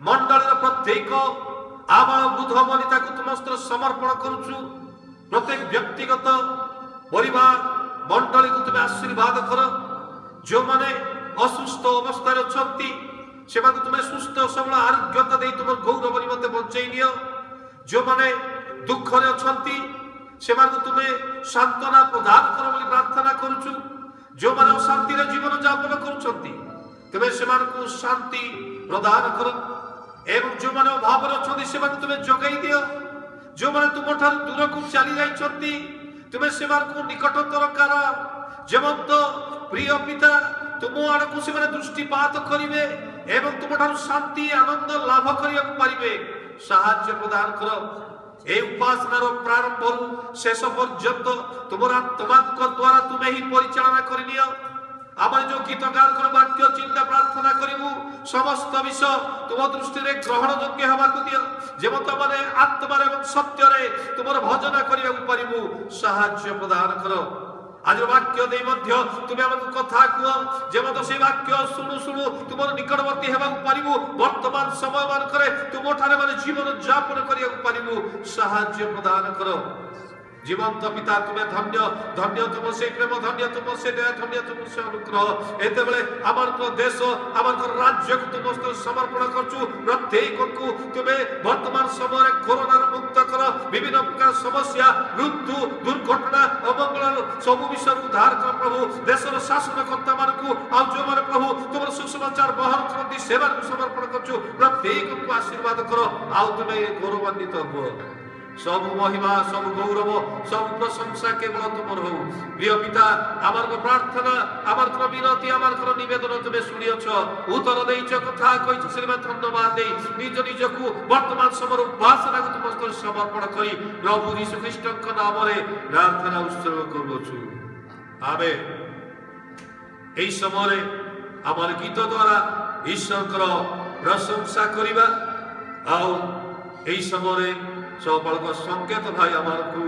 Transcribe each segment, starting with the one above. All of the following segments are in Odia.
मंडल प्रत्येक आबाल बुध वनिता को तुम समर्पण करुचु। प्रत्येक व्यक्तिगत परिवार मंडली को तुम आशीर्वाद कर। जो माने असुस्थ अवस्था अच्छी से तुम्हें सुस्थ सबल आरोग्यता दे तुम गौरव निमंते बंचई नियो। जो माने दुख अच्छा से तुम्हें सांत्वना प्रदान कर बोली प्रार्थना करुचु। जो माने अशांति जीवन यापन करुवे से शांति प्रदान कर। एवं जो माने अभाव अच्छा से तुम्हें जगई दियो। जो माने तुम दूर को चली जाइछंती तुम्हें से निकटतर कर। जमंत प्रिय पिता तुम आड़ को से दृष्टिपात करिवे एवं तुम शांति आनंद लाभ करिवे साहाय्य प्रदान कर। ए उपासनार प्रारंभ शेष पर्यंत तुम आत्मा द्वारा तुम्हें ही परिचालना करिनियो। आम जो गीतकार वाक्य चिंता प्रार्थना करू समस्त विषय तुम दृष्टि ग्रहण योग्य हवा दियो। जेमत मैंने आत्मा सत्य तुम भजन करू साहाय्य प्रदान कर। आज वाक्य दे तुम्हें आम कथा कह जेमत से वाक्य शुणु शुणु तुम निकटवर्ती होगा वर्तमान समय मानक तुम ठारे जीवन यापन करू साहाय्य प्रदान कर। जीवंत पिता तुम्हें धन्य धन्य तुम से प्रेम धन्य तुम से दया धन्य तुम से अनुग्रह। एते बेले आमर देश आमर राज्य को तुम समर्पण करछु। प्रत्येक को तुम्हें वर्तमान समय कोरोना मुक्त कर। विभिन्न प्रकार समस्या मृत्यु दुर्घटना अमंगल सब विषय उद्धार कर प्रभु। देशर शासनकर्ता मान आ जो माने प्रभु तुम सुसमाचार बहन करती सेवा समर्पण करछु। प्रत्येक को आशीर्वाद कर आ तुम्हें गौरवान्वित हो। सब महिमा सब गौरव सब प्रशंसा केवल तुमर हो। प्रिय पिता आमार प्रार्थना आमार विनती आमार निवेदन तुम्हें शुणियछ उत्तर देइछ कथा कहिछ श्रीमान धन्यवाद दे निज निजकु वर्तमान समय उपासना को तुम समर्पण करी प्रभु यीशु ख्रीष्ट नाम रे प्रार्थना उत्सर्ग करूछु आमेन। एई समय आमार गीत द्वारा ईश्वर प्रशंसा करिबा आउ एई समय सबल संकेत भाई आमार को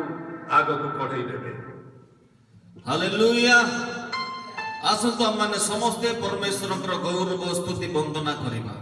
आग को पढ़े देवे। हालेलुया। आसंत माने समस्ते परमेश्वर गौरव स्तुति वंदना करिबा।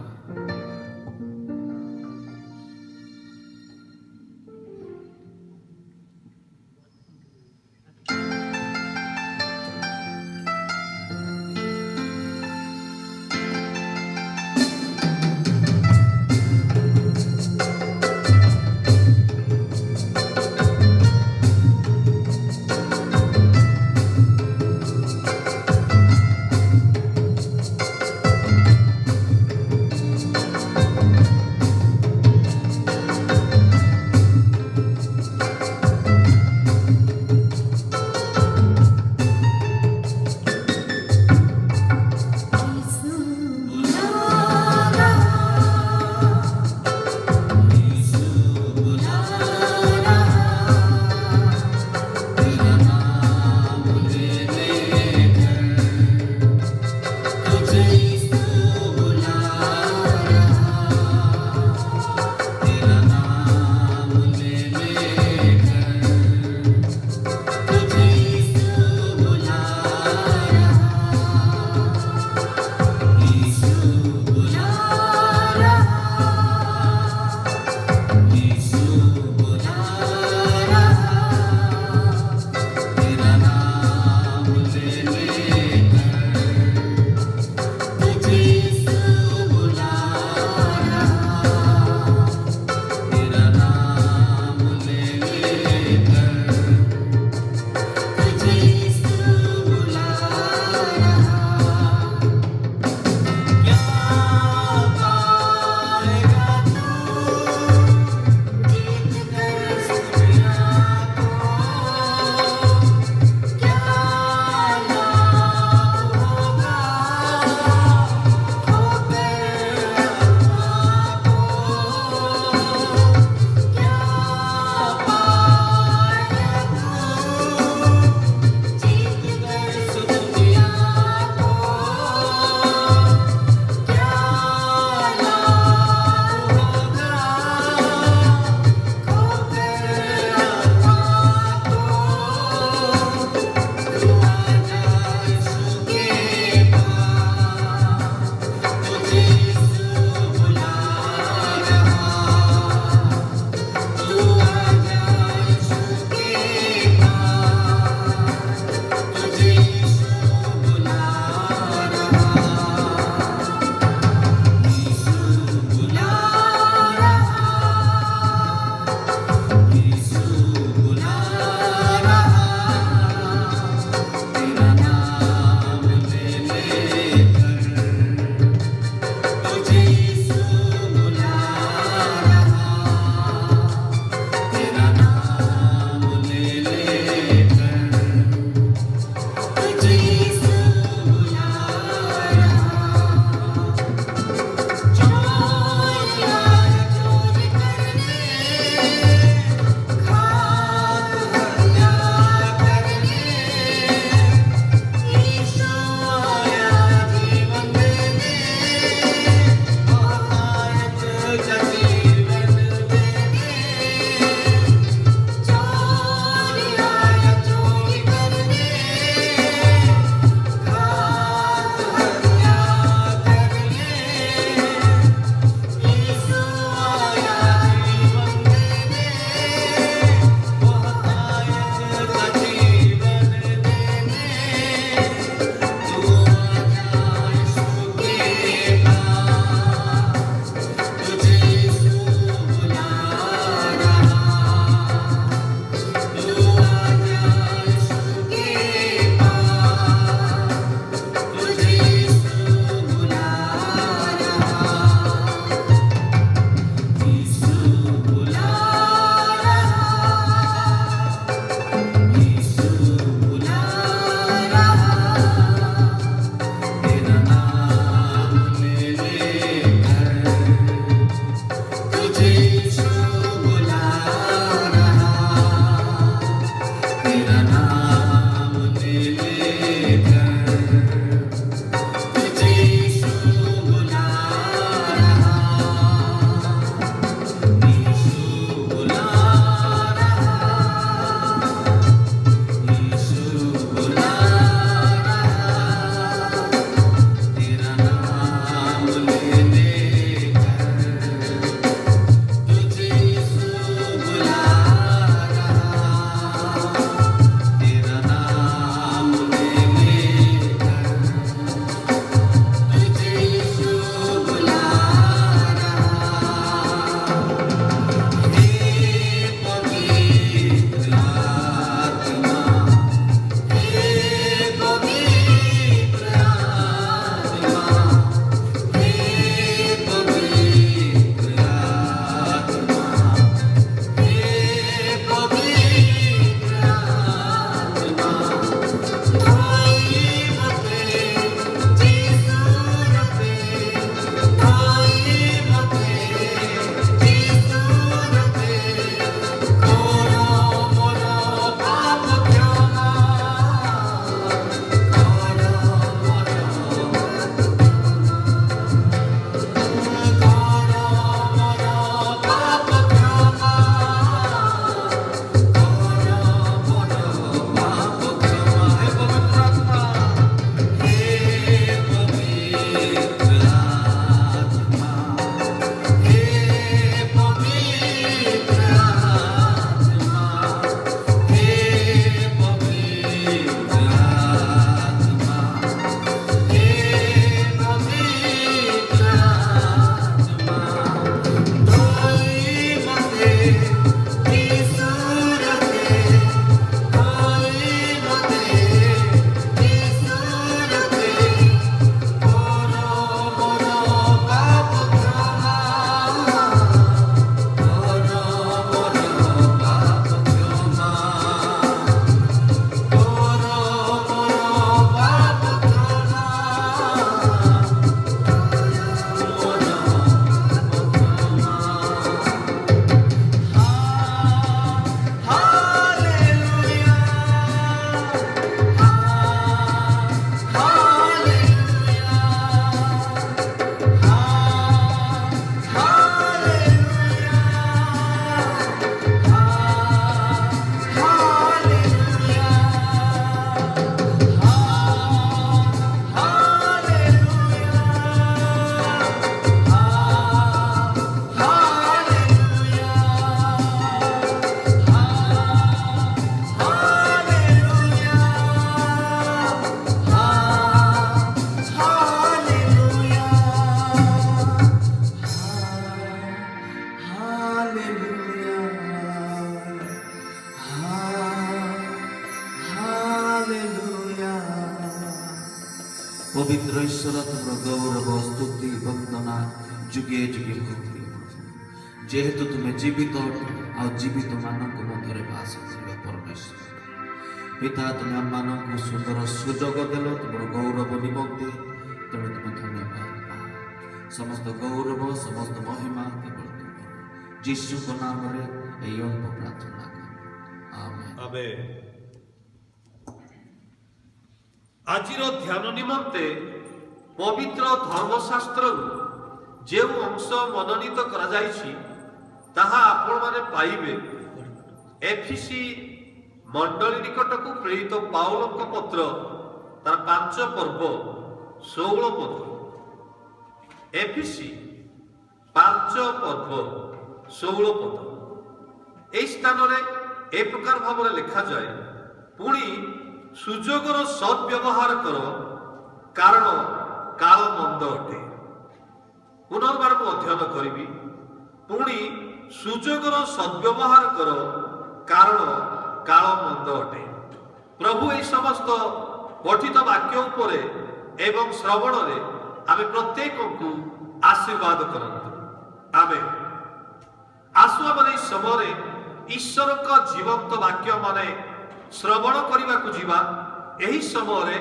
गौरव स्तुति वंदना जुगे जुगे को प्रिय प्रभु जेहेतु तुम्हें जीवित आ जीवित मानक मध्य बास कर परमेश्वर पिता तुम्हें आम मानक सुंदर सुजोग देल तुम गौरव निमंते तेणु तुम्हें धन्यवाद पाओ समस्त गौरव समस्त महिमा केवल तुम जीशु को नाम रे एई अल्प प्रार्थना कर आमेन आमेन। आजिर ध्यान निमंते पवित्र धर्मशास्त्र जो अंश मनोनीत करा जायछि ताहा आपण माने पाइबे एफिसी मंडली निकटक प्रेरित पाउलक पत्र तार 5 पर्व 16 पद एफिसी 5 पर्व 16 पद एई स्थान रे ए प्रकार भाव लिखा जाए पुणी सुजोगर सद्व्यवहार कर कारण काल मंद अटे पुनर्बार मु अध्ययन करी पुणी सुजोगर सद्व्यवहार कर कारण काल मंद अटे प्रभु ए समस्त पठित वाक्य उपरे एवं श्रवण रे आमे प्रत्येक को आशीर्वाद करंतु आमेन। आसु आमे समय ईश्वर का जीवंत वाक्य माने श्रवण करने को जीवा एही समय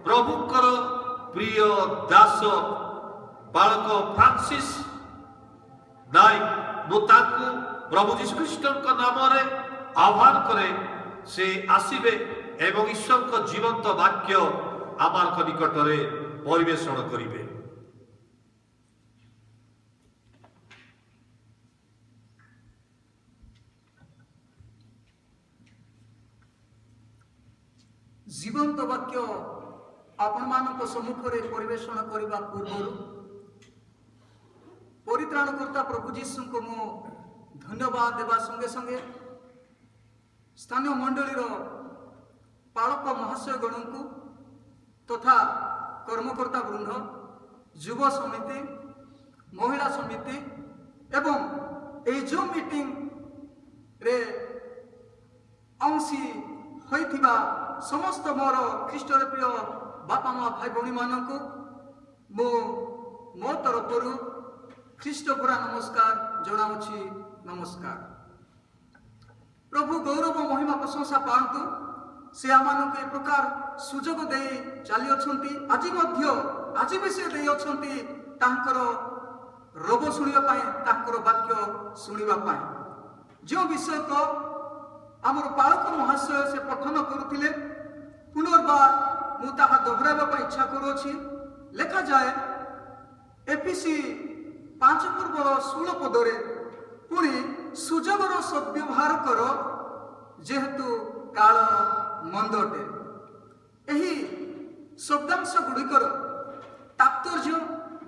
प्रभुकर प्रिय दास बालक फ्रांसिस नायक मुताकु प्रभु जीशु ख्रीष्ट नाम रे आह्वान करे से आसीबे एवं ईश्वर का जीवंत वाक्य आमार निकट रे परिवेषण करिवे। जीवंत वाक्य आपण मानक सम्मुख रे परिवेषण करने पूर्व परित्राणकर्ता प्रभु जीशु को मु धन्यवाद देवा संगे संगे स्थानीय मंडलीर पालक महाशय गण को तथा कर्मकर्ता वृंद युव समिति महिला समिति एवं ए जो मीटिंग रे अंशी होइथिबा समस्त मोर ख्रीष्ट प्रिय बापा माँ भाई भौणी मानक मो तरफ ख्रीष्ट पुरा नमस्कार जनाऊँगी नमस्कार। प्रभु गौरव महिमा प्रशंसा पातु से आम ए प्रकार सुजोग दे चली आज भी से दे तांकर रोग शुणापी तांकर वाक्य शुणापी जो विषय को आमर पालक महाशय से पठन करुले पुनर्बार मुझा दोहराइबा इच्छा करुँची लेखा जाए एफिसी 5 पूर्व 16 पदरे पुणी सुजोगर सद्व्यवहार कर जेहेतु काल मंद अटे एही शब्दांश गुड़िकर तात्पर्य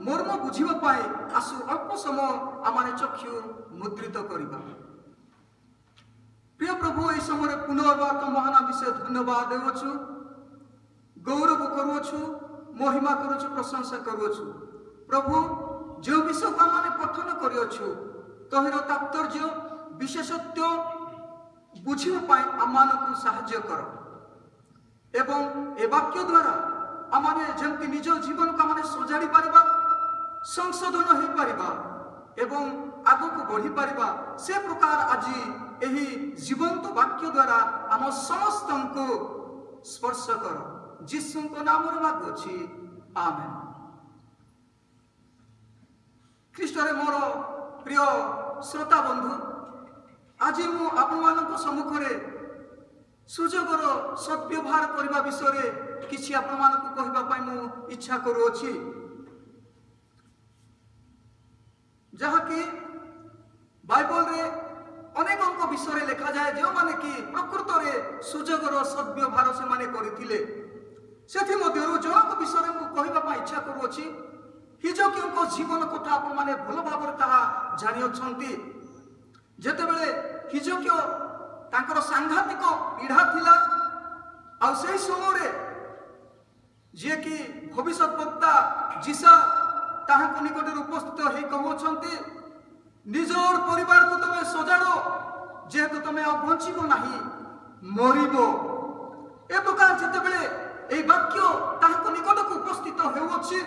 मर्म बुझापी आसु अल्प समय आम चक्षु मुद्रित करवा। प्रिय प्रभु ये समय पुनर्बार तो महान विषय धन्यवाद देवछु गौरव करुछु महिमा करुछु प्रशंसा करुछु प्रभु जो विषय को आम पठन करियछु तहिर तात्पर्य विशेषत्व बुझापी आम को साहाय्य कर एवं ए वाक्य द्वारा आम जमती निज जीवन को आम सजाड़ी पारिबा संशोधन हो पारिबा एवं आगक बढ़ी पारिबा से प्रकार आज यही जीवंत वाक्य द्वारा आम समस्त को स्पर्श कर जीशु को नाम मागुछि आमेन। ख्रीष्ट मोर प्रिय श्रोता बंधु आज मु आपण मानक सम्मुख रे सुजोगर सद्व्यवहार करने विषय किसी आपण मानक कहबा पई मु इच्छा करूछि जहा कि बाइबल रे अनेक विषय लिखा जाए जो माने कि प्रकृत रे सुजोगर सद्व्यवहार से माने करथिले सेथि मध्यरु जनक विषय मु कहबा पई इच्छा करूछि हिजकियों जीवन कथा आपण माने भल भाव ताहा जानि अछंती जेतेबेले हिजकियो तांकर सांघातिक पीढ़ा थिला आ से समय रे जे कि भविष्यत वक्ता जीसा ताहाको निकट उपस्थित हे कहउछंती निजर परिवार को तमे सजाड़ो जेहेतु तमे अब बंचिबो नाही मरिबो ए प्रकार जेतेबेले ए वाक्य ताहाको निकट को उपस्थित हेउछि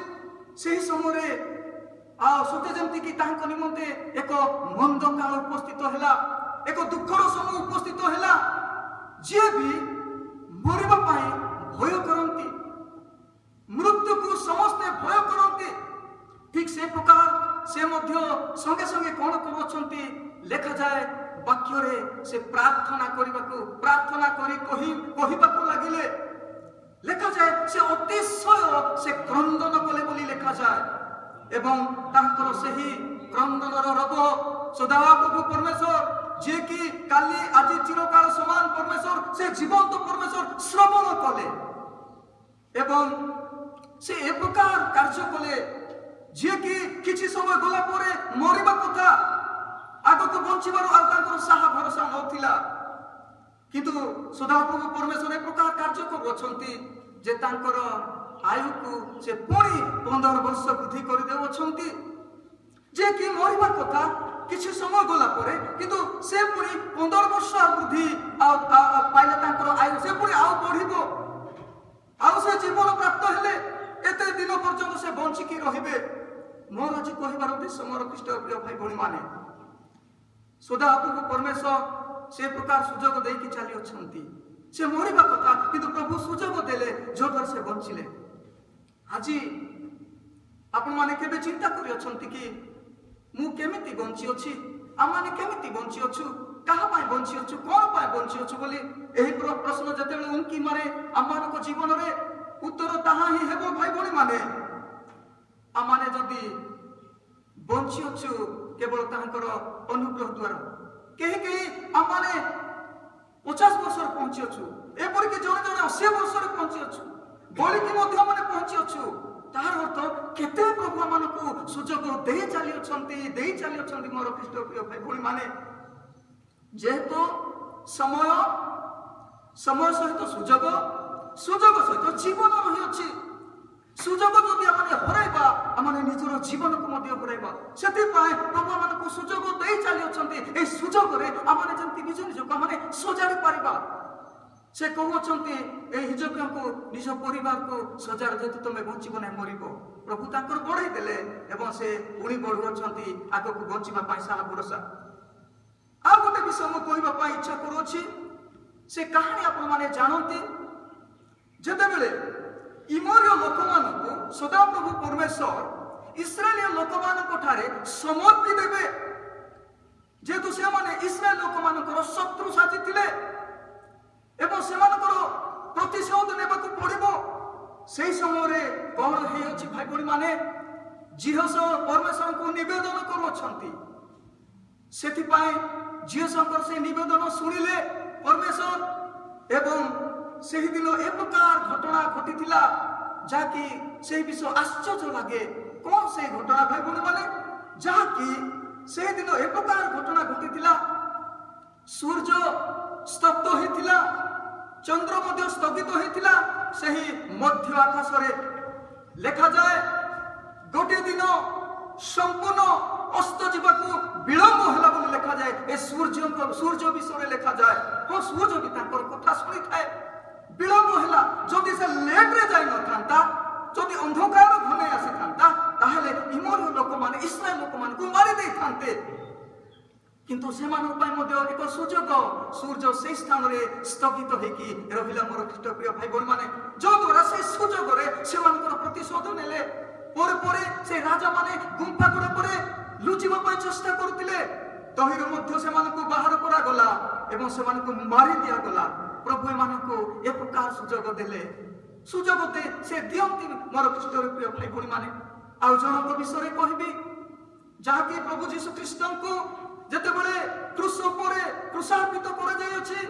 ସେହି ସମୟରେ ସତେ ଯେମିତିକି ତାଙ୍କ ନିମନ୍ତେ ଏକ ମନ୍ଦ କାଳ ଉପସ୍ଥିତ ହେଲା, ଏକ ଦୁଃଖର ସମୟ ଉପସ୍ଥିତ ହେଲା। ଯିଏ ବି ମରିବା ପାଇଁ ଭୟ କରନ୍ତି, ମୃତ୍ୟୁକୁ ସମସ୍ତେ ଭୟ କରନ୍ତି, ଠିକ୍ ସେ ପ୍ରକାର ସେ ମଧ୍ୟ ସଙ୍ଗେ ସଙ୍ଗେ କ'ଣ କରୁଅଛନ୍ତି ଲେଖାଯାଏ ବାକ୍ୟରେ ସେ ପ୍ରାର୍ଥନା କରି କହିବାକୁ ଲାଗିଲେ। ଲେଖାଯାଏ ସେ ଅତିଶୟ ସେ କ୍ରନ୍ଦନ କଲେ ବୋଲି ଲେଖାଯାଏ। ଏବଂ ତାଙ୍କର ସେହି କ୍ରନ୍ଦନର ରବ ସଦାପ୍ରଭୁ ପରମେଶ୍ୱର, ଯିଏକି କାଲି ଆଜି ଚିରକାଳ ସମାନ ପରମେଶ୍ୱର, ସେ ଜୀବନ୍ତ ପରମେଶ୍ୱର ଶ୍ରବଣ କଲେ ଏବଂ ସେ ଏ ପ୍ରକାର କାର୍ଯ୍ୟ କଲେ, ଯିଏକି କିଛି ସମୟ ଗଲା ପରେ ମରିବା କଥା, ଆଗକୁ ବଞ୍ଚିବାର ଆଉ ତାଙ୍କର ସାହା ଭରସା ନଥିଲା। କିନ୍ତୁ ସଦାପ୍ରଭୁ ପରମେଶ୍ୱର ଏ ପ୍ରକାର କାର୍ଯ୍ୟ କରୁଅଛନ୍ତି ଯେ ତାଙ୍କର ଆୟୁକୁ ସେ ପୁଣି 15 ବର୍ଷ ବୃଦ୍ଧି କରିଦେଉଅଛନ୍ତି। ଯିଏକି ମରିବା କଥା କିଛି ସମୟ ଗଲା ପରେ, କିନ୍ତୁ ସେ ପୁଣି 15 ବର୍ଷ ବୃଦ୍ଧି ପାଇଲେ ତାଙ୍କର ଆୟୁ, ସେ ପୁଣି ଆଉ ବଢିବ, ଆଉ ସେ ଜୀବନ ପ୍ରାପ୍ତ ହେଲେ ଏତେ ଦିନ ପର୍ଯ୍ୟନ୍ତ ସେ ବଞ୍ଚିକି ରହିବେ। ମୋର ଆଜି କହିବାର ଉଦ୍ଦେଶ୍ୟ, ମୋର ଖ୍ରୀଷ୍ଟ ପ୍ରିୟ ଭାଇ ଭଉଣୀ ମାନେ, ସଦାପ୍ରଭୁ ପରମେଶ୍ୱର ସେ ପ୍ରକାର ସୁଯୋଗ ଦେଇକି ଚାଲି ଅଛନ୍ତି। ସେ ମରିବା କଥା, କିନ୍ତୁ ପ୍ରଭୁ ସୁଯୋଗ ଦେଲେ, ଯୋଦ୍ୱାରା ସେ ବଞ୍ଚିଲେ। ଆଜି ଆପଣମାନେ କେବେ ଚିନ୍ତା କରିଅଛନ୍ତି କି ମୁଁ କେମିତି ବଞ୍ଚିଅଛି, ଆମମାନେ କେମିତି ବଞ୍ଚିଅଛୁ, କାହା ପାଇଁ ବଞ୍ଚିଅଛୁ, କ'ଣ ପାଇଁ ବଞ୍ଚିଅଛୁ ବୋଲି ଏହି ପ୍ରଶ୍ନ ଯେତେବେଳେ ଉଙ୍କି ମାରେ ଆମମାନଙ୍କ ଜୀବନରେ, ଉତ୍ତର ତାହା ହିଁ ହେବ ଭାଇ ଭଉଣୀ ମାନେ। ଆମମାନେ ଯଦି ବଞ୍ଚିଅଛୁ କେବଳ ତାହାଙ୍କର ଅନୁଗ୍ରହ ଦ୍ୱାରା। କେହି ଆମମାନେ 50 ବର୍ଷରେ ପହଞ୍ଚିଅଛୁ, ଏପରିକି ଜଣେ 80 ବର୍ଷରେ ପହଞ୍ଚିଅଛୁ, ବଳିକି ମଧ୍ୟ ଆମେ ପହଞ୍ଚିଅଛୁ। ତାହାର ଅର୍ଥ କେତେ ପ୍ରଭୁ ଆମମାନଙ୍କୁ ସୁଯୋଗ ଦେଇ ଚାଲିଅଛନ୍ତି ମୋର ଖ୍ରୀଷ୍ଟ ପ୍ରିୟ ଭାଇ ଭଉଣୀ ମାନେ। ଯେହେତୁ ସମୟ ସହିତ ସୁଯୋଗ ସହିତ ଜୀବନ ରହିଅଛି। ସୁଯୋଗ ଯଦି ଆମେ ହରାଇବା, ଆମେ ନିଜର ଜୀବନକୁ ମଧ୍ୟ ହରାଇବା। ସେଥିପାଇଁ ପ୍ରଭୁ ଆମମାନଙ୍କୁ ସୁଯୋଗ ଦେଇ ଚାଲିଅଛନ୍ତି। ଏହି ସୁଯୋଗରେ ଆମେ ଯେମିତି ନିଜକୁ ଆମେ ସଜାଡ଼ି ପାରିବା। ସେ କହୁଅଛନ୍ତି ଏହି ହିଜକିୟାକୁ ନିଜ ପରିବାରକୁ ସଜାଡ଼, ଯେହେତୁ ତମେ ବଞ୍ଚିବ ନାହିଁ ମରିବ। ପ୍ରଭୁ ତାଙ୍କର ବଢ଼େଇ ଦେଲେ ଏବଂ ସେ ପୁଣି ବଢ଼ୁଅଛନ୍ତି ଆଗକୁ ବଞ୍ଚିବା ପାଇଁ ସାରା ଭରସା। ଆଉ ଗୋଟେ ବିଷୟ ମୁଁ କହିବା ପାଇଁ ଇଚ୍ଛା କରୁଅଛି। ସେ କାହାଣୀ ଆପଣମାନେ ଜାଣନ୍ତି, ଯେତେବେଳେ ଇମୋରୀୟ ଲୋକମାନଙ୍କୁ ସଦାପ୍ରଭୁ ପରମେଶ୍ୱର ଇସ୍ରାଏଲୀୟ ଲୋକମାନଙ୍କ ଠାରେ ସମର୍ପି ଦେବେ, ଯେହେତୁ ସେମାନେ ଇସ୍ରାଏଲ ଲୋକମାନଙ୍କର ଶତ୍ରୁ ସାଜିଥିଲେ ଏବଂ ସେମାନଙ୍କର ପ୍ରତିଶୋଧ ନେବାକୁ ପଡ଼ିବ। ସେହି ସମୟରେ କ'ଣ ହେଇଅଛି ଭାଇ ଭଉଣୀ ମାନେ, ଜିହସ ପରମେଶ୍ୱରଙ୍କୁ ନିବେଦନ କରୁଅଛନ୍ତି। ସେଥିପାଇଁ ଜିହସଙ୍କର ସେ ନିବେଦନ ଶୁଣିଲେ ପରମେଶ୍ୱର, ଏବଂ ସେହିଦିନ ଏ ପ୍ରକାର ଘଟଣା ଘଟିଥିଲା ଯାହାକି ସେହି ବିଷୟ ଆଶ୍ଚର୍ଯ୍ୟ ଲାଗେ। କ'ଣ ସେ ଘଟଣା ଭାଇ ଭଉଣୀ ମାନେ, ଯାହାକି ସେହିଦିନ ଏ ପ୍ରକାର ଘଟଣା ଘଟିଥିଲା। ସୂର୍ଯ୍ୟ ସ୍ତବ୍ଧ ହୋଇଥିଲା, ଚନ୍ଦ୍ର ମଧ୍ୟ ସ୍ଥଗିତ ହୋଇଥିଲା। ସେହି ମଧ୍ୟ ଆକାଶରେ ଲେଖାଯାଏ ଗୋଟିଏ ଦିନ ସମ୍ପୂର୍ଣ୍ଣ ଅସ୍ତ ଯିବାକୁ ବିଳମ୍ବ ହେଲା ବୋଲି ଲେଖାଯାଏ। ଏ ସୂର୍ଯ୍ୟ ବିଷୟରେ ଲେଖାଯାଏ। ହଁ, ସୂର୍ଯ୍ୟ ବି ତାଙ୍କର କଥା ଶୁଣିଥାଏ। ବିଳମ୍ବ ହେଲା, ଯଦି ସେ ଲେଟ୍ରେ ଯାଇନଥାନ୍ତା, ଯଦି ଅନ୍ଧକାର ଘନେଇ ଆସିଥାନ୍ତା, ତାହେଲେ ଇମୋରୀୟ ଲୋକମାନେ ଇସ୍ରାଏଲ ଲୋକମାନଙ୍କୁ ମାରି ଦେଇଥାନ୍ତେ। କିନ୍ତୁ ସେମାନଙ୍କ ପାଇଁ ମଧ୍ୟ ଏକ ସୁଯୋଗ, ସୂର୍ଯ୍ୟ ସେହି ସ୍ଥାନରେ ସ୍ଥଗିତ ହେଇକି ରହିଲା ମୋର ଖ୍ରୀଷ୍ଟ ପ୍ରିୟ ଭାଇ ଭଉଣୀ ମାନେ, ଯଦ୍ୱାରା ସେ ସୁଯୋଗରେ ସେମାନଙ୍କର ପ୍ରତିଶୋଧ ନେଲେ। ପରେ ସେ ରାଜାମାନେ ଗୁମ୍ଫା ଗୁଡ଼ାକରେ ଲୁଚିବା ପାଇଁ ଚେଷ୍ଟା କରୁଥିଲେ। ତହିଁରୁ ମଧ୍ୟ ସେମାନଙ୍କୁ ବାହାର କରାଗଲା ଏବଂ ସେମାନଙ୍କୁ ମାରି ଦିଆଗଲା। ପ୍ରଭୁ ଏମାନଙ୍କୁ ଏ ପ୍ରକାର ସୁଯୋଗ ଦେଲେ। ସୁଯୋଗ ସେ ଦିଅନ୍ତି ମୋର ଖ୍ରୀଷ୍ଟ ପ୍ରିୟ ଭାଇ ଭଉଣୀ ମାନେ। ଆଉ ଜଣଙ୍କ ବିଷୟରେ କହିବି, ଯାହାକି ପ୍ରଭୁ ଯୀଶୁ ଖ୍ରୀଷ୍ଟଙ୍କୁ ଯେତେବେଳେ କ୍ରୁଶ ଉପରେ କ୍ରୁଶାର୍ପିତ କରାଯାଇଅଛି,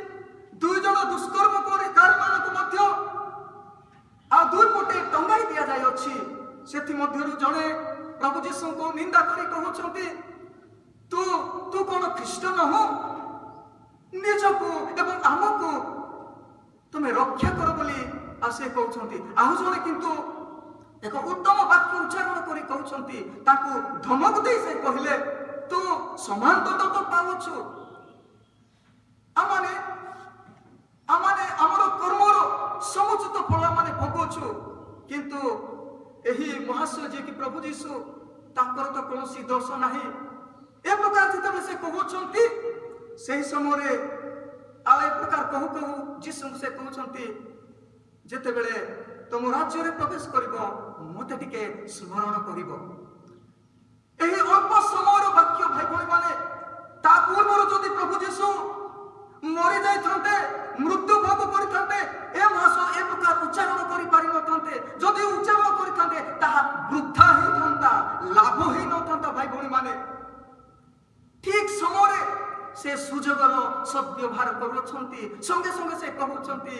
2 ଜଣ ଦୁଷ୍କର୍ମକାରୀମାନଙ୍କୁ ମଧ୍ୟ ଆଉ 2 ପଟେ ଟଙ୍ଗାଇ ଦିଆଯାଇଅଛି। ସେଥିମଧ୍ୟରୁ ଜଣେ ପ୍ରଭୁ ଯୀଶୁଙ୍କୁ ନିନ୍ଦା କରି କହୁଛନ୍ତି, ତୁ କ'ଣ ଖ୍ରୀଷ୍ଟ ନହୁ? ନିଜକୁ ଏବଂ ଆମକୁ ତୁମେ ରକ୍ଷା କର ବୋଲି ସେ କହୁଛନ୍ତି। ଆଉ ଜଣେ କିନ୍ତୁ ଏକ ଉତ୍ତମ ବାକ୍ୟ ଉଚ୍ଚାରଣ କରି କହୁଛନ୍ତି, ତାଙ୍କୁ ଧମକ ଦେଇ ସେ କହିଲେ, ତୁ ସମାନ ଦଣ୍ଡ ତ ପାଉଛୁ। ଆମମାନେ ଆମର କର୍ମର ସମୁଚିତ ଫଳ ଆମେ ଭୋଗୁଛୁ, କିନ୍ତୁ ଏହି ମହାଶୟ ଯିଏକି ପ୍ରଭୁ ଯୀଶୁ ତାଙ୍କର ତ କୌଣସି ଦୋଷ ନାହିଁ ଏ ପ୍ରକାର ଯେତେବେଳେ ସେ କହୁଛନ୍ତି ସେହି ସମୟରେ ଆଉ ଏ ପ୍ରକାର କହୁ କହୁ ଯୀଶୁ ସେ କହୁଛନ୍ତି ଯେତେବେଳେ ତମ ରାଜ୍ୟରେ ପ୍ରବେଶ କରିବ ମୋତେ ଟିକେ ସ୍ମରଣ କରିବ। ଏହି ଅଳ୍ପ ସମୟର ବାକ୍ୟ ଭାଇ ଭଉଣୀ ମାନେ ତା ପୂର୍ବରୁ ଯଦି ପ୍ରଭୁ ଯୀଶୁ ମରି ଯାଇଥାନ୍ତେ ମୃତ୍ୟୁ ଭୋଗ କରିଥାନ୍ତେ ଏ ମହାଶୟ ଏ ପ୍ରକାର ଉଚ୍ଚାରଣ କରିପାରିନଥାନ୍ତେ। ଯଦି ଉଚ୍ଚାରଣ କରିଥାନ୍ତେ ତାହା ବୃଥା ହେଇଥାନ୍ତା, ଲାଭ ହେଇନଥାନ୍ତା। ଭାଇ ଭଉଣୀ ମାନେ ଠିକ ସମୟରେ ସେ ସୁଯୋଗର ସଦ୍ବ୍ୟବହାର କରୁଛନ୍ତି। ସଙ୍ଗେ ସଙ୍ଗେ ସେ କହୁଛନ୍ତି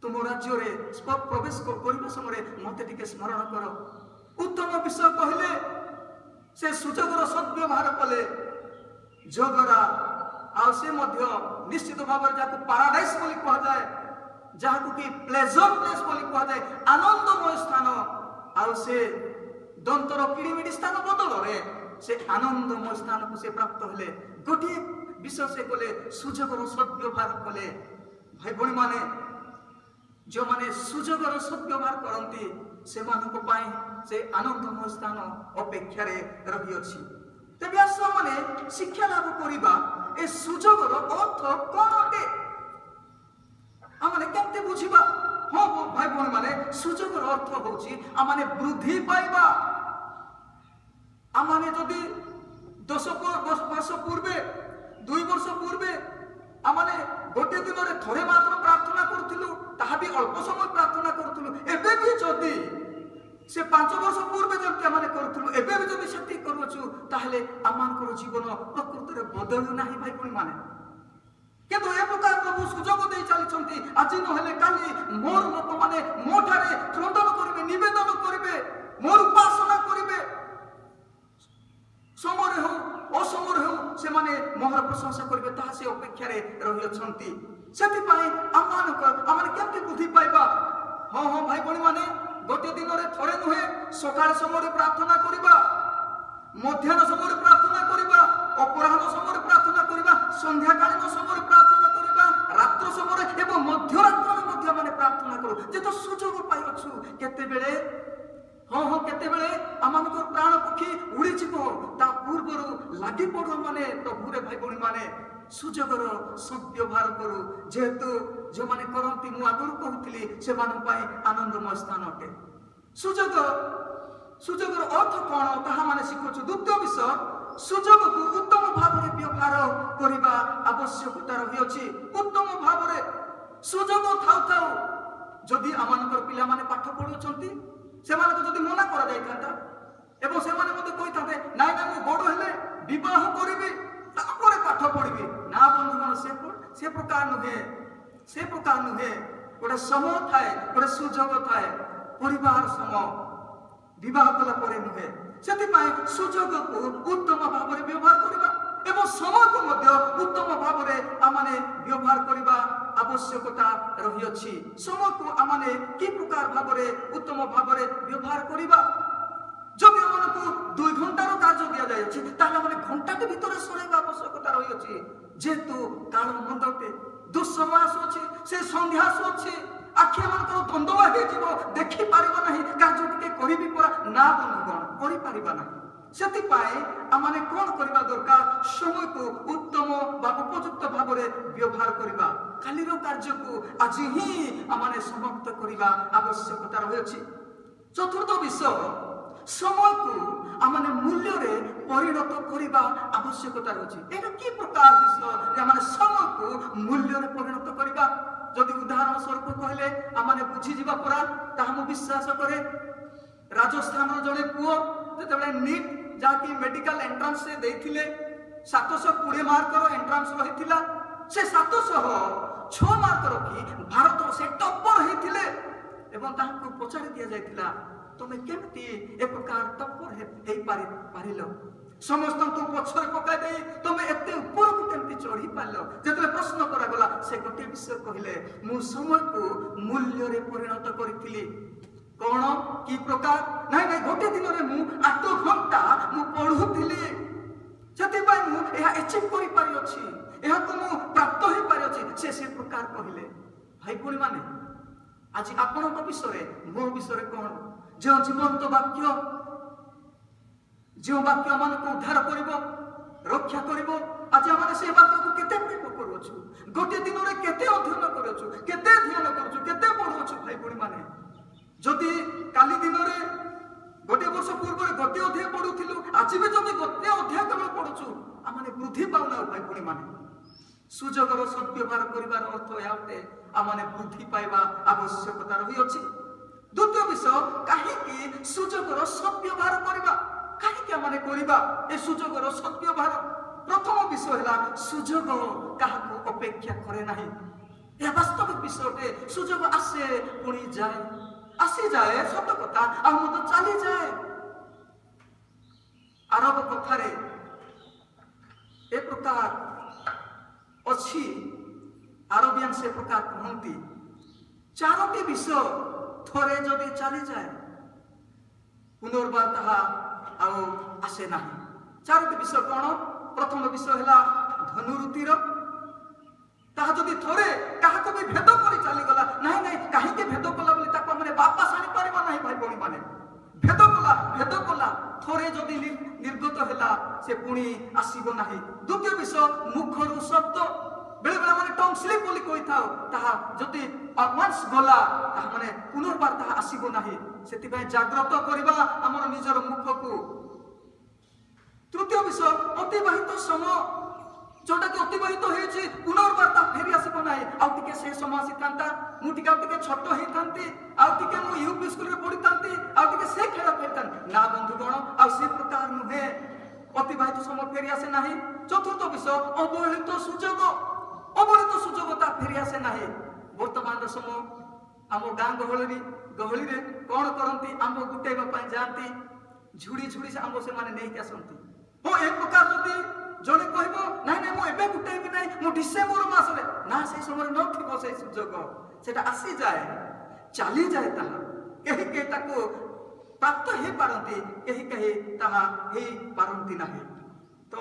ତୁମ ରାଜ୍ୟରେ ପ୍ରବେଶ କରିବା ସମୟରେ ମୋତେ ଟିକେ ସ୍ମରଣ କର। ଉତ୍ତମ ବିଷୟ କହିଲେ ସେ ସୁଯୋଗର ସଦ୍ବ୍ୟବହାର କଲେ ଯଦ୍ୱାରା ଆଉ ସେ ମଧ୍ୟ ନିଶ୍ଚିତ ଭାବରେ ଯାହାକୁ ପାରାଡାଇସ୍ ବୋଲି କୁହାଯାଏ, ଯାହାକୁ କି ପ୍ଲେଜର ପ୍ଲେସ୍ ବୋଲି କୁହାଯାଏ, ଆନନ୍ଦମୟ ସ୍ଥାନ, ଆଉ ସେ ଦନ୍ତର କିଡ଼ିମିଡ଼ି ସ୍ଥାନ ବଦଳରେ ସେ ଆନନ୍ଦମୟ ସ୍ଥାନକୁ ସେ ପ୍ରାପ୍ତ ହେଲେ। ଗୋଟିଏ ବିଷୟ ସେ କଲେ, ସୁଯୋଗର ସଦ୍ବ୍ୟବହାର କଲେ। ଭାଇ ଭଉଣୀ ମାନେ ଯେଉଁମାନେ ସୁଯୋଗର ସଦ୍ବ୍ୟବହାର କରନ୍ତି ସେମାନଙ୍କ ପାଇଁ ସେ ଆନନ୍ଦମୟ ସ୍ଥାନ ଅପେକ୍ଷାରେ ରହିଅଛି। ତେବେ ଆସ ମାନେ ଶିକ୍ଷା ଲାଭ କରିବା ଏ ସୁଯୋଗର ଅର୍ଥ କଣ ଅଟେ, ଆମେ କେମିତି ବୁଝିବା? ହଁ ଭାଇ ଭଉଣୀ ମାନେ ସୁଯୋଗର ଅର୍ଥ ହଉଛି ଆମେ ବୃଦ୍ଧି ପାଇବା। ଆମେ ଯଦି 10 ବର୍ଷ ପୂର୍ବେ 2 ବର୍ଷ ପୂର୍ବେ ଆମେ ଗୋଟିଏ ଦିନରେ ଥରେ ମାତ୍ର ପ୍ରାର୍ଥନା କରୁଥିଲୁ, ତାହା ବି ଅଳ୍ପ ସମୟ ପ୍ରାର୍ଥନା କରୁଥିଲୁ। ଏବେ ବି ଯଦି ସେ 5 ବର୍ଷ ପୂର୍ବେ ଯେମିତି ଆମେ କରୁଥିଲୁ ଏବେ ବି ଯଦି ସେତିକି କରୁଅଛୁ ତାହେଲେ ଆମମାନଙ୍କର ଜୀବନ ପ୍ରକୃତରେ ବଦଳୁ ନାହିଁ ଭାଇ ଭଉଣୀ ମାନେ। କିନ୍ତୁ ଏ ପ୍ରକାର ପ୍ରଭୁ ସୁଯୋଗ ଦେଇ ଚାଲିଛନ୍ତି, ଆଜି ନହେଲେ କାଲି ମୋର ଲୋକମାନେ ମୋ ଠାରେ କ୍ରନ୍ଦନ କରିବେ, ନିବେଦନ କରିବେ, ମୋର ଉପାସନା କରିବେ। ସମୟରେ ହଉ ଅସମୟରେ ହଉ ସେମାନେ ମୋର ପ୍ରଶଂସା କରିବେ, ତାହା ସେ ଅପେକ୍ଷାରେ ରହିଅଛନ୍ତି। ସେଥିପାଇଁ ଆମେ କେମିତି ବୃଦ୍ଧି ପାଇବା? ହଁ ଭାଇ ଭଉଣୀ ମାନେ ଗୋଟିଏ ଦିନରେ ଥରେ ନୁହେଁ, ସକାଳ ସମୟରେ ପ୍ରାର୍ଥନା କରିବା, ମଧ୍ୟାହ୍ନ ସମୟରେ ପ୍ରାର୍ଥନା କରିବା, ଅପରାହ୍ନ ସମୟରେ ପ୍ରାର୍ଥନା କରିବା, ସନ୍ଧ୍ୟାକାଳୀନ ସମୟରେ ପ୍ରାର୍ଥନା କରିବା, ରାତ୍ର ସମୟରେ ଏବଂ ମଧ୍ୟରାତ୍ରରେ ମଧ୍ୟ ମାନେ ପ୍ରାର୍ଥନା କରୁ। ଯେତେ ସୁଯୋଗ ପାଇଅଛୁ କେତେବେଳେ କେତେବେଳେ ଆମମାନଙ୍କର ପ୍ରାଣ ପକ୍ଷୀ ଉଡ଼ିଯିବ ତା ପୂର୍ବରୁ ଲାଗି ପଡୁ ମାନେ ପ୍ରଭୁରେ ଭାଇ ଭଉଣୀ ମାନେ ସୁଯୋଗର ସଦ୍ବ୍ୟବହାର କରୁ। ଯେହେତୁ ଯେଉଁମାନେ କରନ୍ତି, ମୁଁ ଆଗରୁ କହୁଥିଲି, ସେମାନଙ୍କ ପାଇଁ ଆନନ୍ଦମୟ ସ୍ଥାନ ଅଟେ। ସୁଯୋଗର ଅର୍ଥ କଣ ତାହା ମାନେ ଶିଖୁଛୁ। ଦ୍ୱିତୀୟ ବିଷୟ, ସୁଯୋଗକୁ ଉତ୍ତମ ଭାବରେ ବ୍ୟବହାର କରିବା ଆବଶ୍ୟକତା ରହିଅଛି। ଉତ୍ତମ ଭାବରେ ସୁଯୋଗ ଥାଉ ଥାଉ ଯଦି ଆମମାନଙ୍କର ପିଲାମାନେ ପାଠ ପଢୁଛନ୍ତି ସେମାନଙ୍କୁ ଯଦି ମନା କରାଯାଇଥାନ୍ତା ଏବଂ ସେମାନେ ମୋତେ କହିଥାନ୍ତେ ନାଇଁ ମୁଁ ବଡ଼ ହେଲେ ବିବାହ କରିବି ତାପରେ ପାଠ ପଢିବି, ନା ବନ୍ଧୁଗଣ ସେ ପ୍ରକାର ନୁହେଁ। ଗୋଟେ ସମୟ ଥାଏ, ଗୋଟେ ସୁଯୋଗ ଥାଏ, ପରିବାର ସମୟ, ବିବାହ କଲା ପରେ ନୁହେଁ। ସେଥିପାଇଁ ସୁଯୋଗକୁ ଉତ୍ତମ ଭାବରେ ବ୍ୟବହାର କରିବା ଏବଂ ସମୟକୁ ମଧ୍ୟ ଉତ୍ତମ ଭାବରେ ଆମେ ବ୍ୟବହାର କରିବା ଆବଶ୍ୟକତା ରହିଅଛି। ସମୟକୁ ଆମେ କି ପ୍ରକାର ଭାବରେ ଉତ୍ତମ ଭାବରେ ବ୍ୟବହାର କରିବା? ଯଦି ଆମକୁ 2 ଘଣ୍ଟାର କାର୍ଯ୍ୟ ଦିଆଯାଇଅଛି ତାହେଲେ ଆମେ ଘଣ୍ଟାଟେ ଭିତରେ ସରାଇବା ଆବଶ୍ୟକତା ରହିଅଛି। ଯେହେତୁ କାଳ ମନ୍ଦ ଅଟେ, ଦୁଃସମୟ ଆସୁଅଛି, ସେ ସନ୍ଧ୍ୟା ଆସୁଅଛି, ଆଖି ଆମମାନଙ୍କର ଧନ୍ଦଳା ହେଇଯିବ, ଦେଖିପାରିବା ନାହିଁ, କାର୍ଯ୍ୟ ଟିକେ କରିବି ପରା, ନା ବନ୍ଧୁଗଣ କରିପାରିବା ନାହିଁ। ସେଥିପାଇଁ ଆମେ କଣ କରିବା ଦରକାର? ସମୟକୁ ଉତ୍ତମ ବା ଉପଯୁକ୍ତ ଭାବରେ ବ୍ୟବହାର କରିବା। କାଲିର କାର୍ଯ୍ୟକୁ ଆଜି ହିଁ ଆମେ ସମାପ୍ତ କରିବା ଆବଶ୍ୟକତା ରହିଅଛି। ଚତୁର୍ଥ ବିଷୟ, ସମୟକୁ ଆମେ ମୂଲ୍ୟରେ ପରିଣତ କରିବା ଆବଶ୍ୟକତା ରହିଛି। ଏଇଟା କି ପ୍ରକାର ବିଷୟ ଯେ ଆମେ ସମୟକୁ ମୂଲ୍ୟରେ ପରିଣତ କରିବା? ଯଦି ଉଦାହରଣ ସ୍ୱରୂପ କହିଲେ ଆମେ ବୁଝିଯିବା ପରା, ତାହା ମୁଁ ବିଶ୍ୱାସ କରେ। ରାଜସ୍ଥାନର ଜଣେ ପୁଅ ଯେତେବେଳେ ନିଟ୍ ଯାହାକି ମେଡିକାଲ ଏଣ୍ଟ୍ରାନ୍ସ ସେ ଦେଇଥିଲେ, 720 ମାର୍କର ଏଣ୍ଟ୍ରାନ୍ସ ରହିଥିଲା, ସେ 706 ମାର୍କ ରଖି ଭାରତର ସେ ଟପର ହେଇଥିଲେ ଏବଂ ତାଙ୍କୁ ପଚାରି ଦିଆଯାଇଥିଲା ତମେ କେମିତି ଏ ପ୍ରକାର ଟପର ହେଇପାରିଲ? ସମସ୍ତଙ୍କୁ ପଛରେ ପକାଇ ଦେଇ ତମେ ଏତେ ଉପରକୁ କେମିତି ଚଢି ପାରିଲ? ଯେତେବେଳେ ପ୍ରଶ୍ନ କରାଗଲା ସେ ଗୋଟିଏ ବିଷୟ କହିଲେ, ମୁଁ ସମୟକୁ ମୂଲ୍ୟରେ ପରିଣତ କରିଥିଲି। କଣ କି ପ୍ରକାର? ନାଇଁ ଗୋଟିଏ ଦିନରେ ମୁଁ 8 ଘଣ୍ଟା ମୁଁ ପଢୁଥିଲି, ସେଥିପାଇଁ ମୁଁ ଏହା ଆଚିଭ୍ କରିପାରିଅଛି, ଏହାକୁ ମୁଁ ପ୍ରାପ୍ତ ହେଇପାରିଅଛି, ସେ ପ୍ରକାର କହିଲେ। ଭାଇ ଭଉଣୀ ମାନେ ଆଜି ଆପଣଙ୍କ ବିଷୟରେ ମୋ ବିଷୟରେ କଣ? जो जीवंत वाक्य जो वाक्य आमको उद्धार करिब रक्षा करिब आज आम से वाक्य को केते प्रेम करूछु गोटे दिन रे केते अध्ययन करूछु केते ध्यान करूछु केते पढुछु भाई भणी माने जदि काली दिन रे गोटे वर्ष पूर्व गोटे अध्याय पढुथिलु आज भी जदि गोटे अध्याय केवल पढुछु आमने वृद्धि पाउना भाई भणी माने सुजोगर सद्व्यवहार करिवार अर्थ याते आमने वृद्धि पाइबा आवश्यकता रही अछि द्वितीय विषय काहेकि सुजोगर सद्व्यवहार करिबा काहेकि आमने करिबा ए सुजोगर सद्व्यवहार प्रथम विषय है सुजोग काहाको अपेक्षा करे नहीं यह वास्तविक विषय सुजोग आसे पुणी जाए आसी जाए सत कथा आ मत चली जाए आरब कथारे ए प्रकार अच्छी आरबियन से प्रकार कहती चारोटी विषय थोड़े जदि चली जाए पुनर्बार ताहा आउ आसे नहीं चारोटी विषय कौन प्रथम विषय है धनुरुतिर ताहा जदि थोड़े काहाको भी भेद करी चली गला नहीं नहीं काहे के भेद कला बोली ताको माने वापस आनी परिबा नहीं भाई बणी माने भेद कला थोड़े जदि निर्गत हैला से पुणी आसीबो नहीं द्वितीय विषय मुखरु शब्द बेले बेले माने टंग स्लिप बोली कहि थाओ ताहा जदि वंस गला ताहा माने पुनर्बार ताहा आसीबो नहीं सेति भाई जागृत करबा हमर निजर मुखको तृतीय विषय अतिबाहित समय जोटा कि अतिबाहित होइछि पुनर्बार ता फेरी आसीबो नाही आ टिके से समय आसीतांता मु टिके छोट होई थांती आ टिके मु यूपी स्कूल रे पढी थांती आ टिके से खेल खेलतान ना बंधुगण आ से प्रकार नुहे अतिबाहित समय फेरी आसे नाही चतुर्थ विषय अवहेलित सुजोग ता फेरी आसे नाही वर्तमान समय आम गाँ गहली रे कौन करती आम गुटेबा पई जाती झुड़ी से आम से माने नहीं आसती हो एक प्रकार जदि जड़े कहबो नहीं नहीं मु एबे गुटेबी नहीं मु डिसेंबर मास रे ना से समय नथिबो से सुजोग सेटा आसी जाए चली जाए ताहा केही के ताको प्राप्त हे पारंती केही ताहा हे पारंती नाही तो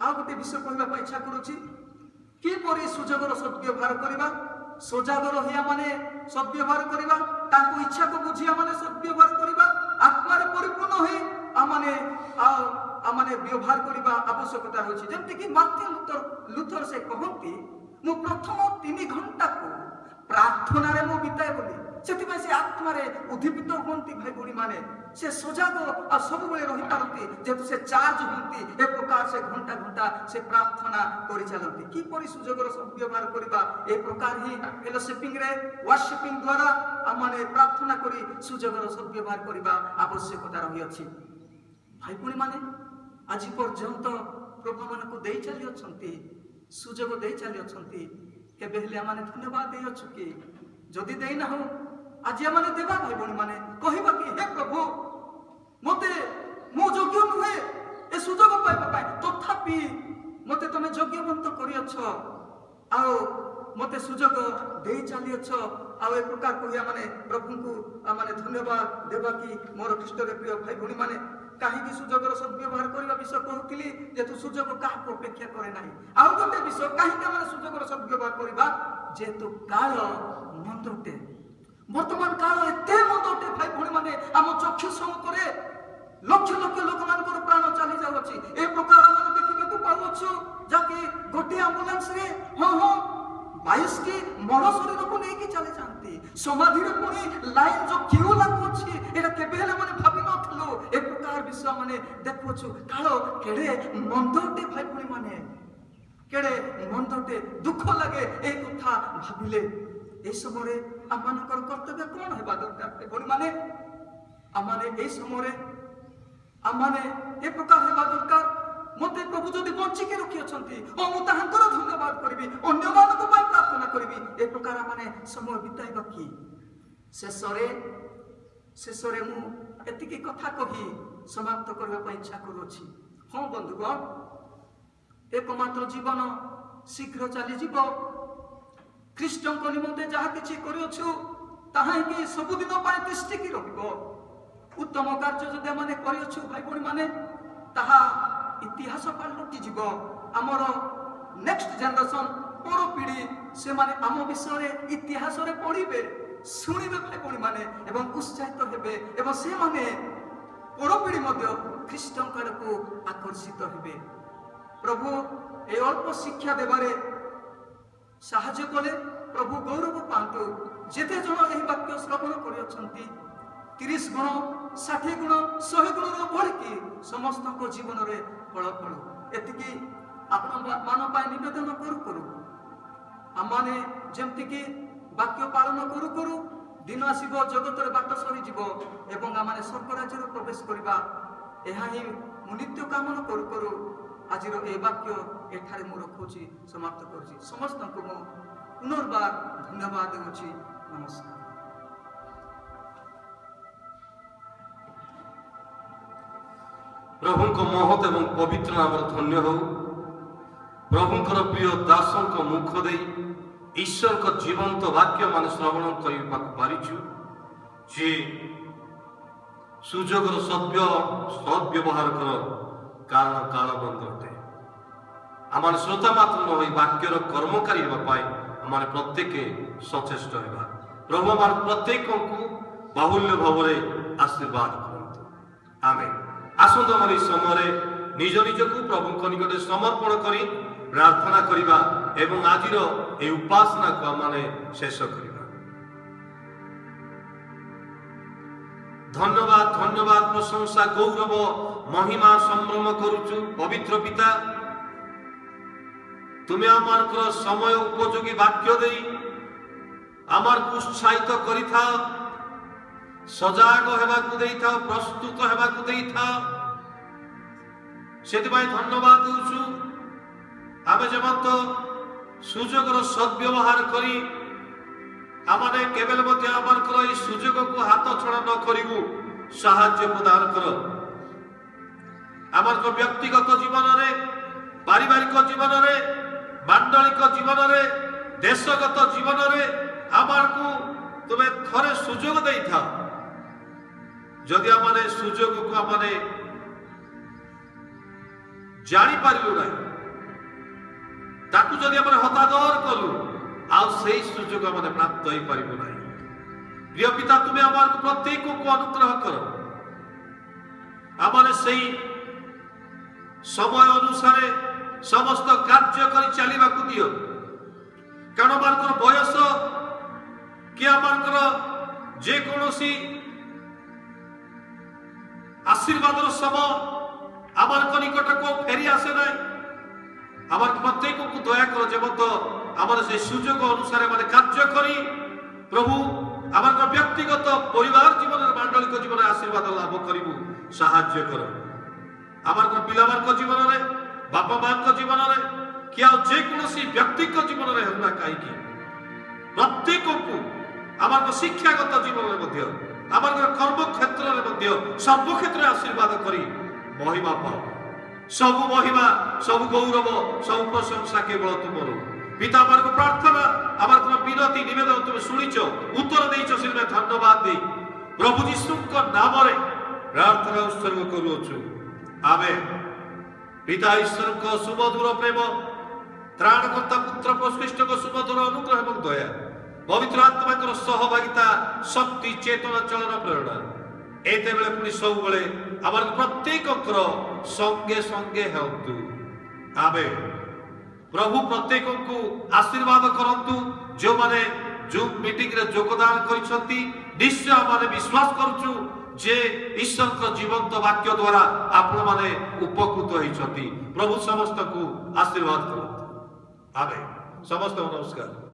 आ गोटे विषय कहबा पई इच्छा करूची कि परि सुजोगर सद्व्यवहार करबा सजागर हिया माने सद्व्यवहार करबा ताको इच्छा को बुझिया माने सद्व्यवहार करबा आत्मार परिपूर्ण होई आमाने व्यवहार करबा आवश्यकता होछि जेमति कि मार्टिन लूथर से कहंती मु प्रथम 3 घंटा को प्रार्थना रे मु बिताए बोली सेति में से आत्मा रे उद्दीपित होंती भाई बणी माने से सजाग आ सब बेले रहि पारंती जेतु से चार्ज होंती एक प्रकार से घंटा से प्रार्थना करि चलंती कि परि सुजोगर सद्व्यवहार करबा ए प्रकार ही फेलोशिपिंग रे वर्शिपिंग द्वारा आमाने प्रार्थना करी सुजोगर सद्व्यवहार करबा आवश्यकता रहि अछि भाई बणी माने आज पर्यंत प्रभु मानक दे चली अछंती सुजोग दे चली अछंती केबे हेले आमाने धन्यवाद दे अछु कि जदि दे ना हो आज आमाने देबा भाई बणी माने कहिबा कि हे प्रभु मते मो योग्य नुहे ए सुजोग पाइबा पाए तथापि मते तमे योग्यवंत करि अछ आ मते सुजोग दे चली अछ आ ए प्रकार कहिया माने प्रभु को माने धन्यवाद देबा कि मोर ख्रीष्ट रे प्रिय भाई बणी माने काहे कि सुजोगर सद्व्यवहार करबा विषय कहतिली जेतु सुजोग काहाको अपेक्षा करे नाही आ गोटे विषय काहे कि माने सुजोगर सद्व्यवहार करबा जेतु काल मंदोटे वर्तमान काल एते मंदोटे भाई भणी माने हम चक्षु सम्मुखरे लक्ष लोक मानकर प्राण चली जाउछि ए प्रकार माने देखिबे को पाउछु जाके गोटे एम्बुलेंस रे हो 22 की मर शरीर को नहीं चली जाती समाधि रे पुणी लाइन जो क्यों लागुछि एटा केबे हेले माने भाबी नथलो ए प्रकार विषय माने देखुछु कालो केडे मंदोटे भाई पुणी माने केडे मंदोटे दुख लागे ए कथा भाबिले ए समय आमानकर कर्तव्य कोन हेबा दरकार भाई पुणी माने आमाने ए समय आमाने ए प्रकार हेबा दरकार मते प्रभु जदि बंची के रखी अछंती ओ मु ताहांकर धन्यवाद करबी अन्य मानक पय प्रार्थना करबी ए प्रकार माने समय बिताइबा की शेषरे मु एतिकी कथा कही समाप्त करबा पय इच्छा करूछि हां बंधुगण एकमात्र जीवन शीघ्र चली जीव ख्रीष्टन को निमंते जहा किछि करियछु ताहा कि सब दिन पय तिष्ठि की रहबो उत्तम कार्य जदि माने करियछु भाई बणी माने ताहा इतिहास पालटि जीव आमर नेक्स्ट जनरेशन पर पीढ़ी से माने आम विषय इतिहास रे पढ़िबे ଶୁଣିବେ ଭାଇ ଭଉଣୀମାନେ ଏବଂ ଉତ୍ସାହିତ ହେବେ ଏବଂ ସେମାନେ ପରପିଢ଼ି ମଧ୍ୟ ଖ୍ରୀଷ୍ଟଙ୍କ ଆଡ଼କୁ ଆକର୍ଷିତ ହେବେ। ପ୍ରଭୁ ଏ ଅଳ୍ପ ଶିକ୍ଷା ଦେବାରେ ସାହାଯ୍ୟ କଲେ ପ୍ରଭୁ ଗୌରବ ପାଆନ୍ତୁ। ଯେତେ ଜଣ ଏହି ବାକ୍ୟ ଶ୍ରବଣ କରିଅଛନ୍ତି 30 ଗୁଣ 60 ଗୁଣ 100 ଗୁଣର ଭଳିକି ସମସ୍ତଙ୍କ ଜୀବନରେ ଫଳ ଫଳୁ। ଏତିକି ଆପଣ ମାନ ପାଇଁ ନିବେଦନ କରୁ ଆମମାନେ ଯେମିତିକି ବାକ୍ୟ ପାଳନ କରୁ ଦିନ ଆସିବ ଜଗତରେ ବାଟ ସରିଯିବ ଏବଂ ଆମମାନେ ସ୍ୱର୍ଗ ରାଜ୍ୟରେ ପ୍ରବେଶ କରିବା। ଏହା ହିଁ ମୁଁ ନିତ୍ୟ କାମନା କରୁ ଆଜିର ଏ ବାକ୍ୟ ଏଠାରେ ମୁଁ ରଖୁଛି, ସମାପ୍ତ କରୁଛି। ସମସ୍ତଙ୍କୁ ମୁଁ ପୁନର୍ବାର ଧନ୍ୟବାଦ ଦେଉଛି। ନମସ୍କାର। ପ୍ରଭୁଙ୍କ ମହତ ଏବଂ ପବିତ୍ର ନାମର ଧନ୍ୟ ହେଉ। ପ୍ରଭୁଙ୍କର ପ୍ରିୟ ଦାସଙ୍କ ମୁଖ ଦେଇ ଈଶ୍ୱରଙ୍କ ଜୀବନ୍ତ ବାକ୍ୟ ମାନେ ଶ୍ରବଣ କରିବାକୁ ପାରିଛୁ, ଯେ ସୁଯୋଗର ସଦ୍ବ୍ୟବହାର କର, କାରଣ କାଳ ବନ୍ଦ ଅଟେ। ଆମର ଶ୍ରୋତା ମାତ୍ର ନ ହୋଇ ବାକ୍ୟର କର୍ମକାରୀ ହେବା ପାଇଁ ଆମେ ପ୍ରତ୍ୟେକ ସଚେଷ୍ଟ ହେବା। ପ୍ରଭୁ ଆମର ପ୍ରତ୍ୟେକଙ୍କୁ ବାହୁଲ୍ୟ ଭାବରେ ଆଶୀର୍ବାଦ କରନ୍ତୁ। ଆମେ ଆସନ୍ତୁ ଆମର ଏହି ସମୟରେ ନିଜ ନିଜକୁ ପ୍ରଭୁଙ୍କ ନିକଟରେ ସମର୍ପଣ କରି ପ୍ରାର୍ଥନା କରିବା ଏବଂ ଆଜିର ଏହି ଉପାସନାକୁ ଆମେ ଶେଷ କରିବା। ଧନ୍ୟବାଦ ଧନ୍ୟବାଦ ପ୍ରଶଂସା ଗୌରବ ମହିମା ସମ୍ଭ୍ରମ କରୁଛୁ ପବିତ୍ର ପିତା। ତୁମେ ଆମମାନଙ୍କର ସମୟ ଉପଯୋଗୀ ବାକ୍ୟ ଦେଇ ଆମକୁ ଉତ୍ସାହିତ କରିଥାଅ, ସଜାଗ ହେବାକୁ ଦେଇଥାଅ, ପ୍ରସ୍ତୁତ ହେବାକୁ ଦେଇଥାଅ। ସେଥିପାଇଁ ଧନ୍ୟବାଦ ଦେଉଛୁ। ଆମେ ଯେମିତି ସୁଯୋଗର ସଦ୍ବ୍ୟବହାର କରି ଆମେ କେବେ ମଧ୍ୟ ଆମମାନଙ୍କର ଏହି ସୁଯୋଗକୁ ହାତ ଛଡ଼ା ନ କରିବୁ ସାହାଯ୍ୟ ପ୍ରଦାନ କର। ଆମର ବ୍ୟକ୍ତିଗତ ଜୀବନରେ, ପାରିବାରିକ ଜୀବନରେ, ମାଣ୍ଡଳିକ ଜୀବନରେ, ଦେଶଗତ ଜୀବନରେ ଆମକୁ ତୁମେ ଥରେ ସୁଯୋଗ ଦେଇଥାଅ। ଯଦି ଆମେ ସୁଯୋଗକୁ ଆମେ ଜାଣିପାରିଲୁ ନାହିଁ, ତାକୁ ଯଦି ଆମେ ହତାଦର କଲୁ, ଆଉ ସେଇ ସୁଯୋଗ ଆମେ ପ୍ରାପ୍ତ ହେଇପାରିବୁ ନାହିଁ। ପ୍ରିୟ ପିତା, ତୁମେ ଆମକୁ ପ୍ରତ୍ୟେକଙ୍କୁ ଅନୁଗ୍ରହ କର। ଆମେ ସେଇ ସମୟ ଅନୁସାରେ ସମସ୍ତ କାର୍ଯ୍ୟ କରି ଚାଲିବାକୁ ଦିଅ। କାରଣ ଆମର ବୟସ କି ଆମର ଯେକୌଣସି ଆଶୀର୍ବାଦର ସମୟ আমার নিকটକୁ ফেরি আসে নাই। আমার প্রত্যেককে দয়া কর যেমত আমার সেই সুযোগ অনুসারে মানে কার্য করি প্রভু আমার ব্যক্তিগত পরিবার জীবনের মান্ডলিক জীবনে আশীর্বাদ লাভ করিবু সাহায্য কর। আমার পিলামানଙ୍କ জীবନରେ বাপা মাଙ୍କ জীবନରେ কি ଆଉ ଯେକୌଣସି ବ୍ୟକ୍ତିଙ୍କ ଜୀବନରେ ହେଉ ନା କାହିଁକି ପ୍ରତ୍ୟେକଙ୍କୁ ଆମର ଶିକ୍ଷାଗତ ଜୀବନରେ ମଧ୍ୟ ଆମର କର୍ମକ୍ଷେତ୍ରରେ ମଧ୍ୟ ସବୁ କ୍ଷେତ୍ରରେ ଆଶୀର୍ବାଦ କରି ମହିମା ପାଅ। ସବୁ ମହିମା, ସବୁ ଗୌରବ, ସବୁ ପ୍ରଶଂସା କେବଳ ତୁମର। ପିତା ଆମକୁ ପ୍ରାର୍ଥନା, ଆମର ବିନତି ନିବେଦନ ତୁମେ ଶୁଣିଛ, ଉତ୍ତର ଦେଇଛ, ସେଥିପାଇଁ ଧନ୍ୟବାଦ ଦେଇ ପ୍ରଭୁ ଯୀଶୁଙ୍କ ନାମରେ ପ୍ରାର୍ଥନା ଉତ୍ସର୍ଗ କରୁଅଛୁ। ଆମେ ପିତା ଈଶ୍ୱରଙ୍କ ସୁମଧୁର ପ୍ରେମ, ତ୍ରାଣକର୍ତ୍ତା ପୁତ୍ର ଖ୍ରୀଷ୍ଟଙ୍କ ସୁମଧୁର ଅନୁଗ୍ରହ ଏବଂ ଦୟା, ପବିତ୍ର ଆତ୍ମାଙ୍କର ସହଭାଗିତା, ଶକ୍ତି, ଚେତନା, ଚଳନ, ପ୍ରେରଣା ଏତେବେଳେ ପୁଣି ସବୁବେଳେ ଆମର ପ୍ରତ୍ୟେକଙ୍କର ସଙ୍ଗେ ସଙ୍ଗେ ହେଉନ୍ତୁ। ଆମେ ପ୍ରଭୁ ପ୍ରତ୍ୟେକଙ୍କୁ ଆଶୀର୍ବାଦ କରନ୍ତୁ। ଯେଉଁମାନେ ଜୁମ୍ ମିଟିଂରେ ଯୋଗଦାନ କରିଛନ୍ତି, ନିଶ୍ଚୟ ଆମେ ବିଶ୍ୱାସ କରୁଛୁ ଯେ ଈଶ୍ୱରଙ୍କ ଜୀବନ୍ତ ବାକ୍ୟ ଦ୍ୱାରା ଆପଣମାନେ ଉପକୃତ ହୋଇଛନ୍ତି। ପ୍ରଭୁ ସମସ୍ତଙ୍କୁ ଆଶୀର୍ବାଦ କରନ୍ତୁ। ଆମେ ସମସ୍ତଙ୍କୁ ନମସ୍କାର।